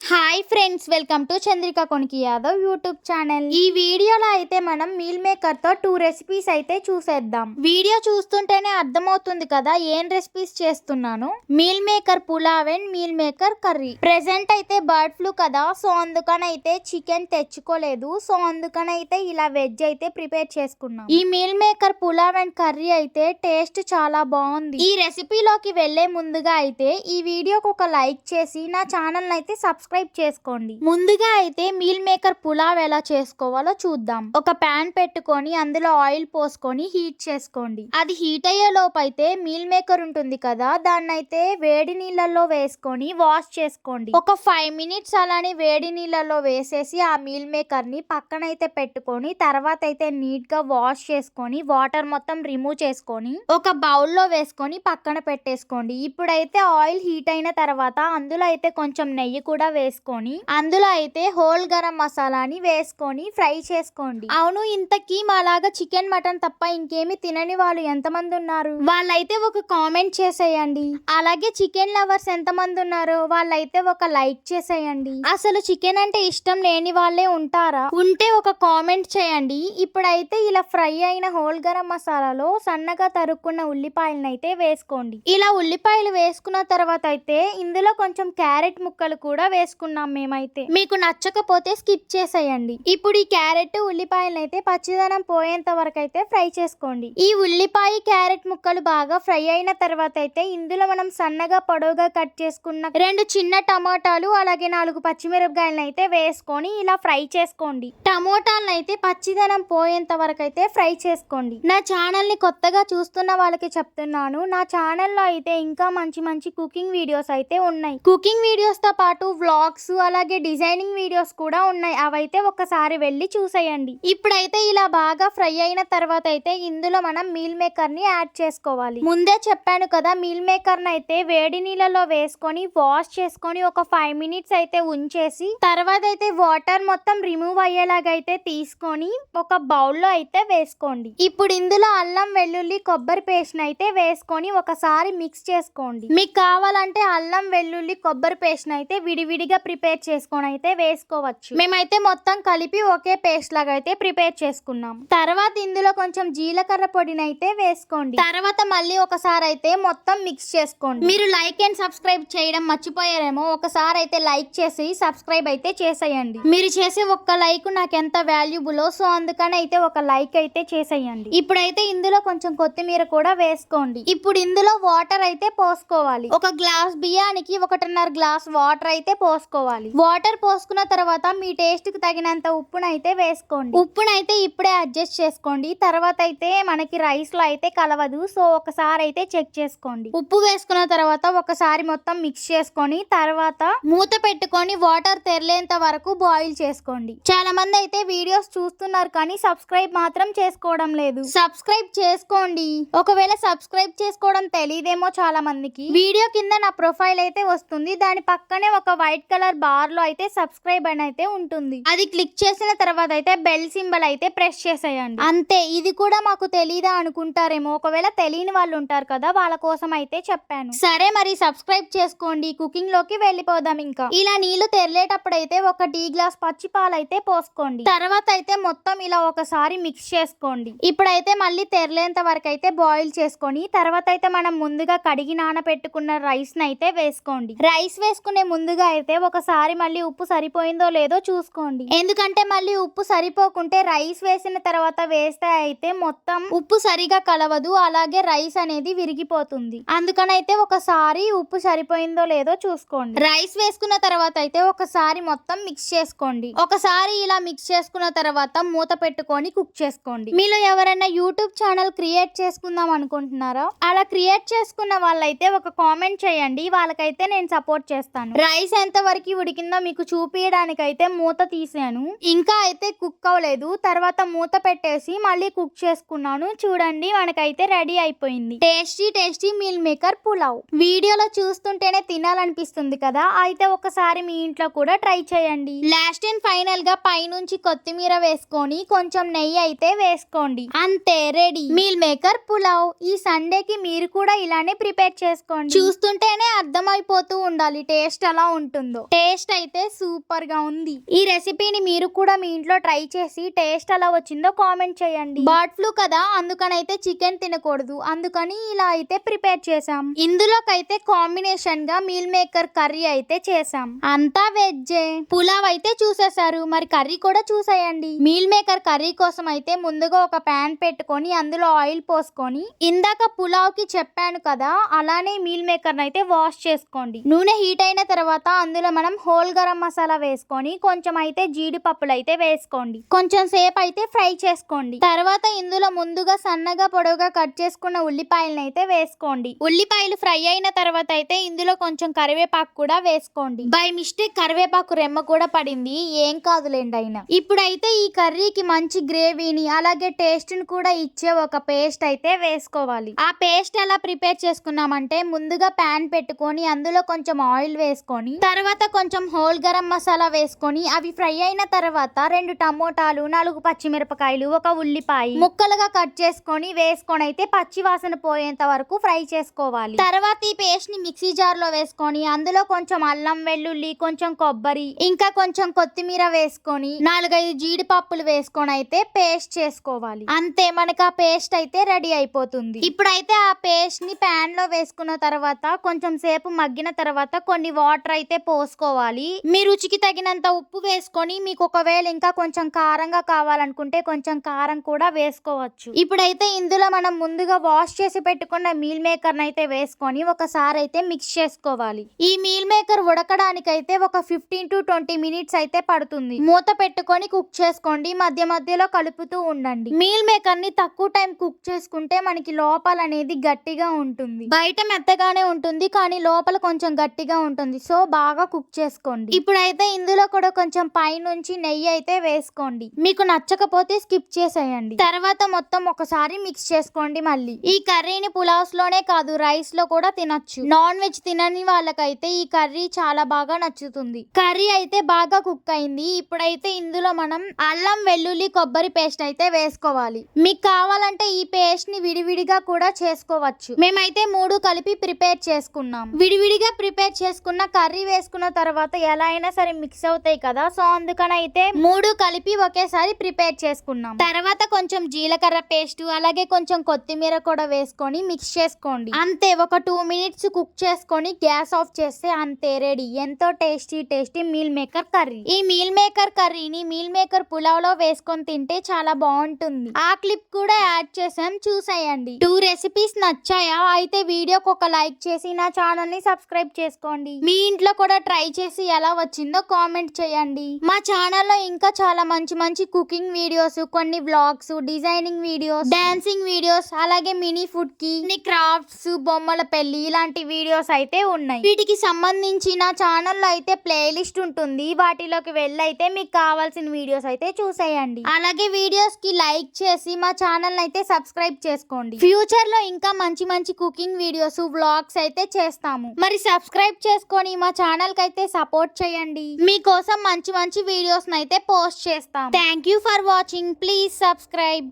Hi friends, welcome to Chandrika Koniki Yadav YouTube channel. ఈ వీడియోలో అయితే మనం మీల్ మేకర్ తో 2 రెసిపీస్ అయితే చూసేద్దాం. వీడియో చూస్తుంటేనే అర్థమవుతుంది కదా ఏం రెసిపీస్ చేస్తున్నాను. Meal maker pulao and meal maker curry. Present అయితే బర్డ్ ఫ్లూ కదా, సో అందుకని అయితే చికెన్ తెచ్చుకోలేదు. సో అందుకని అయితే ఇలా వెజ్ అయితే ప్రిపేర్ చేసుకున్నాం. ఈ meal maker pulao and curry అయితే టేస్ట్ చాలా బాగుంది. ఈ రెసిపీలోకి వెళ్లే ముందుగా అయితే ఈ వీడియోకి ఒక లైక్ చేసి నా ఛానల్ అయితే సబ్స్క్రైబ్ చేసుకోండి. ముందుగా అయితే మీల్ మేకర్ పులావ్ ఎలా చేసుకోవాలో చూద్దాం. ఒక ప్యాన్ పెట్టుకొని అందులో ఆయిల్ పోసుకొని హీట్ చేసుకోండి. అది హీట్ అయ్యే లోపు అయితే మీల్ మేకర్ ఉంటుంది కదా, దాన్ని అయితే వేడి నీళ్ళల్లో వేసుకొని వాష్ చేసుకోండి. ఒక 5 మినిట్స్ అలానే వేడి నీళ్ళల్లో వేసేసి ఆ మీల్ మేకర్ ని పక్కనైతే పెట్టుకొని తర్వాత అయితే నీట్ గా వాష్ చేసుకొని వాటర్ మొత్తం రిమూవ్ చేసుకొని ఒక బౌల్లో వేసుకొని పక్కన పెట్టేసుకోండి. ఇప్పుడైతే ఆయిల్ హీట్ అయిన తర్వాత అందులో అయితే కొంచెం నెయ్యి కూడా వేసుకొని అందులో అయితే హోల్ గరం మసాలాని వేసుకొని ఫ్రై చేసుకోండి. అవును, ఇంతకీ మాలాగా చికెన్ మటన్ తప్ప ఇంకేమి తినని వాళ్ళు ఎంతమంది ఉన్నారు? వాళ్ళైతే ఒక కామెంట్ చేసేయండి. అలాగే చికెన్ లవర్స్ ఎంతమంది ఉన్నారో వాళ్ళైతే ఒక లైక్ చేసేయండి. అసలు చికెన్ అంటే ఇష్టం లేని వాళ్ళే ఉంటారా? ఉంటే ఒక కామెంట్ చేయండి. ఇప్పుడైతే ఇలా ఫ్రై అయిన హోల్ గరం మసాలాలో సన్నగా తరుక్కున్న ఉల్లిపాయలను అయితే వేసుకోండి. ఇలా ఉల్లిపాయలు వేసుకున్న తర్వాత అయితే ఇందులో కొంచెం క్యారెట్ ముక్కలు కూడా వేసుకున్నాం మేమైతే. మీకు నచ్చకపోతే స్కిప్ చేసేయండి. ఇప్పుడు ఈ క్యారెట్ ఉల్లిపాయలను అయితే పచ్చిదనం పోయేంత వరకు అయితే ఫ్రై చేసుకోండి. ఈ ఉల్లిపాయ క్యారెట్ ముక్కలు బాగా ఫ్రై అయిన తర్వాత అయితే ఇందులో మనం సన్నగా పొడవుగా కట్ చేసుకున్న 2 చిన్న టమాటాలు అలాగే 4 పచ్చిమిరపకాయలను అయితే వేసుకొని ఇలా ఫ్రై చేసుకోండి. టమోటాలను అయితే పచ్చిదనం పోయేంత వరకు అయితే ఫ్రై చేసుకోండి. నా ఛానల్ ని కొత్తగా చూస్తున్న వాళ్ళకి చెప్తున్నాను, నా ఛానల్లో అయితే ఇంకా మంచి మంచి కుకింగ్ వీడియోస్ అయితే ఉన్నాయి. కుకింగ్ వీడియోస్ తో పాటు వ్లాగ్స్ అలాగే డిజైనింగ్ వీడియోస్ కూడా ఉన్నాయి. అవైతే ఒకసారి వెళ్ళి చూసేయండి. ఇప్పుడైతే ఇలా బాగా ఫ్రై అయిన తర్వాత అయితే ఇందులో మనం మీల్ మేకర్ ని యాడ్ చేసుకోవాలి. ముందే చెప్పాను కదా, మీల్ మేకర్ ని అయితే వేడి నీళ్ళలో వేసుకొని వాష్ చేసుకొని ఒక 5 మినిట్స్ అయితే ఉంచేసి తర్వాత అయితే వాటర్ మొత్తం రిమూవ్ అయ్యేలాగా అయితే తీసుకొని ఒక బౌల్లో అయితే వేసుకోండి. ఇప్పుడు ఇందులో అల్లం వెల్లుల్లి కొబ్బరి పేస్ట్ అయితే వేసుకొని ఒకసారి మిక్స్ చేసుకోండి. మీకు కావాలంటే అల్లం వెల్లుల్లి కొబ్బరి పేస్ట్ అయితే విడివిడిగా ప్రిపేర్ చేసుకొని అయితే వేసుకోవచ్చు. మేమైతే మొత్తం కలిపి ఒకే పేస్ట్ లాగా అయితే ప్రిపేర్ చేసుకున్నాం. తర్వాత ఇందులో కొంచెం జీలకర్ర పొడిని అయితే వేసుకోండి. తర్వాత మళ్ళీ ఒకసారి అయితే మొత్తం మిక్స్ చేసుకోండి. మీరు లైక్ అండ్ సబ్స్క్రైబ్ చేయడం మర్చిపోయారేమో, ఒకసారి అయితే లైక్ చేసి సబ్స్క్రైబ్ అయితే చేసేయండి. మీరు చేసే ఒక్క లైక్ నాకు ఎంత వాల్యుబులో, సో అందుకని అయితే ఒక లైక్ అయితే చేసేయండి. ఇప్పుడైతే ఇందులో కొంచెం కొత్తిమీర కూడా వేసుకోండి. ఇప్పుడు ఇందులో వాటర్ అయితే పోసుకోవాలి. ఒక గ్లాస్ బియ్యానికి 1.5 గ్లాస్ వాటర్ అయితే పోసుకోవాలి. వాటర్ పోసుకున్న తర్వాత మీ టేస్ట్ కి తగినంత ఉప్పునైతే వేసుకోండి. ఉప్పునైతే ఇప్పుడే అడ్జస్ట్ చేసుకోండి. తర్వాత అయితే మనకి రైస్ లో అయితే కలవదు, సో ఒకసారి అయితే చెక్ చేసుకోండి. ఉప్పు వేసుకున్న తర్వాత ఒకసారి మొత్తం మిక్స్ చేసుకొని తర్వాత మూత పెట్టుకొని వాటర్ తెరలేంత వరకు బాయిల్ చేసుకోండి. చాలా మంది అయితే వీడియోస్ చూస్తున్నారు కానీ సబ్స్క్రైబ్ మాత్రం చేసుకోవడం లేదు. సబ్స్క్రైబ్ చేసుకోండి. ఒకవేళ సబ్స్క్రైబ్ చేసుకోవడం తెలియదేమో చాలా మందికి, వీడియో కింద నా ప్రొఫైల్ అయితే వస్తుంది. దాని పక్కనే ఒక వైట్ కలర్ బార్ లో అయితే సబ్స్క్రైబ్ అని అయితే ఉంటుంది. అది క్లిక్ చేసిన తర్వాత అయితే బెల్ సింబల్ అయితే ప్రెస్ చేసేయండి. అంతే. ఇది కూడా మాకు తెలీదా అనుకుంటారేమో, ఒకవేళ తెలియని వాళ్ళు ఉంటారు కదా, వాళ్ళ కోసం అయితే చెప్పాను. సరే మరి సబ్స్క్రైబ్ చేసుకోండి. కుకింగ్ లోకి వెళ్ళిపోదాం. ఇంకా ఇలా నీళ్లు తెరలేటప్పుడు అయితే ఒక టీ గ్లాస్ పచ్చి పాలు అయితే పోసుకోండి. తర్వాత అయితే మొత్తం ఇలా ఒకసారి మిక్స్ చేసుకోండి. ఇప్పుడైతే మళ్ళీ తెరలేంత వరకు అయితే బాయిల్ చేసుకొని తర్వాత అయితే మనం ముందుగా కడిగి నానబెట్టుకున్న రైస్ ని అయితే వేసుకోండి. రైస్ వేసుకునే ముందుగా అయితే ఒకసారి మళ్ళీ ఉప్పు సరిపోయిందో లేదో చూసుకోండి. ఎందుకంటే మళ్ళీ ఉప్పు సరిపోకుంటే రైస్ వేసిన తర్వాత వేస్తే అయితే మొత్తం ఉప్పు సరిగా కలవదు, అలాగే రైస్ అనేది విరిగిపోతుంది. అందుకనైతే ఒకసారి ఉప్పు సరిపోయిందో లేదో చూసుకోండి. రైస్ వేసుకున్న తర్వాత అయితే ఒకసారి మొత్తం మిక్స్ చేసుకోండి. ఒకసారి ఇలా మిక్స్ చేసుకున్న తర్వాత మూత పెట్టుకొని కుక్ చేసుకోండి. మీలో ఎవరైనా యూట్యూబ్ ఛానల్ క్రియేట్ చేసుకుందాం అనుకుంటున్నారా? అలా క్రియేట్ చేసుకున్న వాళ్ళైతే ఒక కామెంట్ చేయండి. వాళ్ళకైతే నేను సపోర్ట్ చేస్తాను. రైస్ ఎంత వరకు ఉడికిందో మీకు చూపించడానికి అయితే మూత తీసాను. ఇంకా అయితే కుక్ అవ్వలేదు. తర్వాత మూత పెట్టేసి మళ్ళీ కుక్ చేసుకున్నాను. చూడండి, మనకైతే రెడీ అయిపోయింది tasty tasty meal maker pulao. వీడియోలో చూస్తుంటేనే తినాలనిపిస్తుంది కదా, అయితే ఒకసారి మీ ఇంట్లో కూడా ట్రై చేయండి. లాస్ట్ అండ్ ఫైనల్ గా పైనుంచి కొత్తిమీర వేసుకొని కొంచెం నెయ్యి అయితే వేసుకోండి. అంతే, రెడీ మీల్ మేకర్ పులావ్. ఈ సండేకి మీరు కూడా ఇలానే ప్రిపేర్ చేసుకోండి. చూస్తుంటేనే అర్థమైపోతూ ఉండాలి టేస్ట్ ఎలా ఉంటుంది. వచ్చిందో. టేస్ట్ అయితే సూపర్ గా ఉంది. ఈ రెసిపీని మీరు కూడా మీ ఇంట్లో ట్రై చేసి టేస్ట్ ఎలా వచ్చిందో కామెంట్ చేయండి. బర్డ్ ఫ్లూ కదా, అందుకనైతే చికెన్ తినకూడదు, అందుకని ఇలా అయితే ప్రిపేర్ చేసాం. ఇందులోకైతే కాంబినేషన్ గా మీల్ మేకర్ కర్రీ అయితే చేసాం. అంతా వెజ్జే. పులావ్ అయితే చూసేశారు, మరి కర్రీ కూడా చూసేయండి. మీల్ మేకర్ కర్రీ కోసం అయితే ముందుగా ఒక ప్యాన్ పెట్టుకొని అందులో ఆయిల్ పోసుకొని, ఇందాక పులావ్ కి చెప్పాను కదా అలానే మీల్ మేకర్ అయితే వాష్ చేసుకోండి. నూనె హీట్ అయిన తర్వాత అందులో మనం హోల్ గరం మసాలా వేసుకొని కొంచెం అయితే జీడిపప్పులు అయితే వేసుకోండి. కొంచెం సేపు అయితే ఫ్రై చేసుకోండి. తర్వాత ఇందులో ముందుగా సన్నగా పొడవుగా కట్ చేసుకున్న ఉల్లిపాయలను అయితే వేసుకోండి. ఉల్లిపాయలు ఫ్రై అయిన తర్వాత అయితే ఇందులో కొంచెం కరివేపాకు కూడా వేసుకోండి. బై మిస్టేక్ కరివేపాకు రెమ్మ కూడా పడింది, ఏం కాదులేండి. అయినా ఇప్పుడైతే ఈ కర్రీకి మంచి గ్రేవీని అలాగే టేస్ట్ ని కూడా ఇచ్చే ఒక పేస్ట్ అయితే వేసుకోవాలి. ఆ పేస్ట్ ఎలా ప్రిపేర్ చేసుకున్నామంటే ముందుగా ప్యాన్ పెట్టుకొని అందులో కొంచెం ఆయిల్ వేసుకొని తర్వాత కొంచెం హోల్ గరం మసాలా వేసుకొని అవి ఫ్రై అయిన తర్వాత 2 టమోటాలు 4 పచ్చిమిరపకాయలు 1 ఉల్లిపాయ ముక్కలుగా కట్ చేసుకొని వేసుకొని అయితే పచ్చి వాసన పోయేంత వరకు ఫ్రై చేసుకోవాలి. తర్వాత ఈ పేస్ట్ ని మిక్సీ జార్ లో వేసుకొని అందులో కొంచెం అల్లం వెల్లుల్లి కొంచెం కొబ్బరి ఇంకా కొంచెం కొత్తిమీర వేసుకొని 4-5 జీడిపప్పులు వేసుకొని అయితే పేస్ట్ చేసుకోవాలి. అంతే, మనకు ఆ పేస్ట్ అయితే రెడీ అయిపోతుంది. ఇప్పుడైతే ఆ పేస్ట్ ని ప్యాన్ లో వేసుకున్న తర్వాత కొంచెం సేపు మగ్గిన తర్వాత కొన్ని వాటర్ అయితే పోసుకోవాలి. మీ రుచికి తగినంత ఉప్పు వేసుకొని మీకు ఒకవేళ ఇంకా కొంచెం కారంగా కావాలనుకుంటే కొంచెం కారం కూడా వేసుకోవచ్చు. ఇప్పుడైతే ఇందులో మనం ముందుగా వాష్ చేసి పెట్టుకున్న మీల్ మేకర్ అయితే వేసుకొని ఒకసారి అయితే మిక్స్ చేసుకోవాలి. ఈ మీల్ మేకర్ ఉడకడానికి అయితే ఒక 15 to 20 మినిట్స్ అయితే పడుతుంది. మూత పెట్టుకొని కుక్ చేసుకోండి, మధ్య మధ్యలో కలుపుతూ ఉండండి. మీల్ మేకర్ ని తక్కువ టైం కుక్ చేసుకుంటే మనకి లోపల అనేది గట్టిగా ఉంటుంది. బయట మెత్తగానే ఉంటుంది కానీ లోపల కొంచెం గట్టిగా ఉంటుంది, సో బాగా కుక్ చేసుకోండి. ఇప్పుడైతే ఇందులో కూడా కొంచెం పైనుంచి నెయ్యి అయితే వేసుకోండి. మీకు నచ్చకపోతే స్కిప్ చేసేయండి. తర్వాత మొత్తం ఒకసారి మిక్స్ చేసుకోండి. మళ్ళీ ఈ కర్రీని పులావ్స్ లోనే కాదు రైస్ లో కూడా తినొచ్చు. నాన్ వెజ్ తినని వాళ్ళకైతే ఈ కర్రీ చాలా బాగా నచ్చుతుంది. కర్రీ అయితే బాగా కుక్ అయింది. ఇప్పుడైతే ఇందులో మనం అల్లం వెల్లుల్లి కొబ్బరి పేస్ట్ అయితే వేసుకోవాలి. మీకు కావాలంటే ఈ పేస్ట్ ని విడివిడిగా కూడా చేసుకోవచ్చు. మేమైతే 3 కలిపి ప్రిపేర్ చేసుకున్నాం. విడివిడిగా ప్రిపేర్ చేసుకున్న కర్రీ వేసుకున్న తర్వాత ఎలా అయినా సరే మిక్స్ అవుతాయి కదా, సో అందుకని అయితే 3 కలిపి ఒకేసారి ప్రిపేర్ చేసుకున్నాం. తర్వాత కొంచెం జీలకర్ర పేస్ట్ అలాగే కొంచెం కొత్తిమీర కూడా వేసుకొని మిక్స్ చేసుకోండి. అంతే, ఒక 2 మినిట్స్ కుక్ చేసుకొని గ్యాస్ ఆఫ్ చేస్తే అంతే రెడీ. ఎంతో టేస్టీ మీల్ మేకర్ కర్రీ. ఈ మీల్ మేకర్ కర్రీని మీల్ మేకర్ పులావ్ లో వేసుకొని తింటే చాలా బాగుంటుంది. ఆ క్లిప్ కూడా యాడ్ చేసాం, చూసేయండి. 2 రెసిపీస్ నచ్చాయా? అయితే వీడియోకి ఒక లైక్ చేసి నా ఛానల్ ని సబ్స్క్రైబ్ చేసుకోండి. మీ ఇంట్లో కూడా ట్రై చేసి ఎలా వచ్చిందో కామెంట్ చేయండి. మా ఛానల్లో ఇంకా చాలా మంచి కుకింగ్ వీడియోస్, కొన్ని vlogs, designing videos, dancing videos అలాగే మినీ ఫుడ్ కి క్రాఫ్ట్స్, బొమ్మల పెళ్లి ఇలాంటి వీడియోస్ అయితే ఉన్నాయి. వీటికి సంబంధించి నా ఛానల్లో అయితే ప్లేలిస్ట్ ఉంటుంది, వాటిలోకి వెళ్ళైతే మీకు కావాల్సిన వీడియోస్ అయితే చూసేయండి. అలాగే వీడియోస్ కి లైక్ చేసి మా ఛానల్ అయితే సబ్స్క్రైబ్ చేసుకోండి. ఫ్యూచర్ లో ఇంకా మంచి కుకింగ్ వీడియోస్ వ్లాగ్స్ అయితే చేస్తాము. మరి సబ్స్క్రైబ్ చేసుకొని మా ఛానల్ కి అయితే సపోర్ట్ చేయండి. మీకోసం మంచి వీడియోస్ అయితే పోస్ట్ చేస్తాం. Thank you for watching. Please subscribe.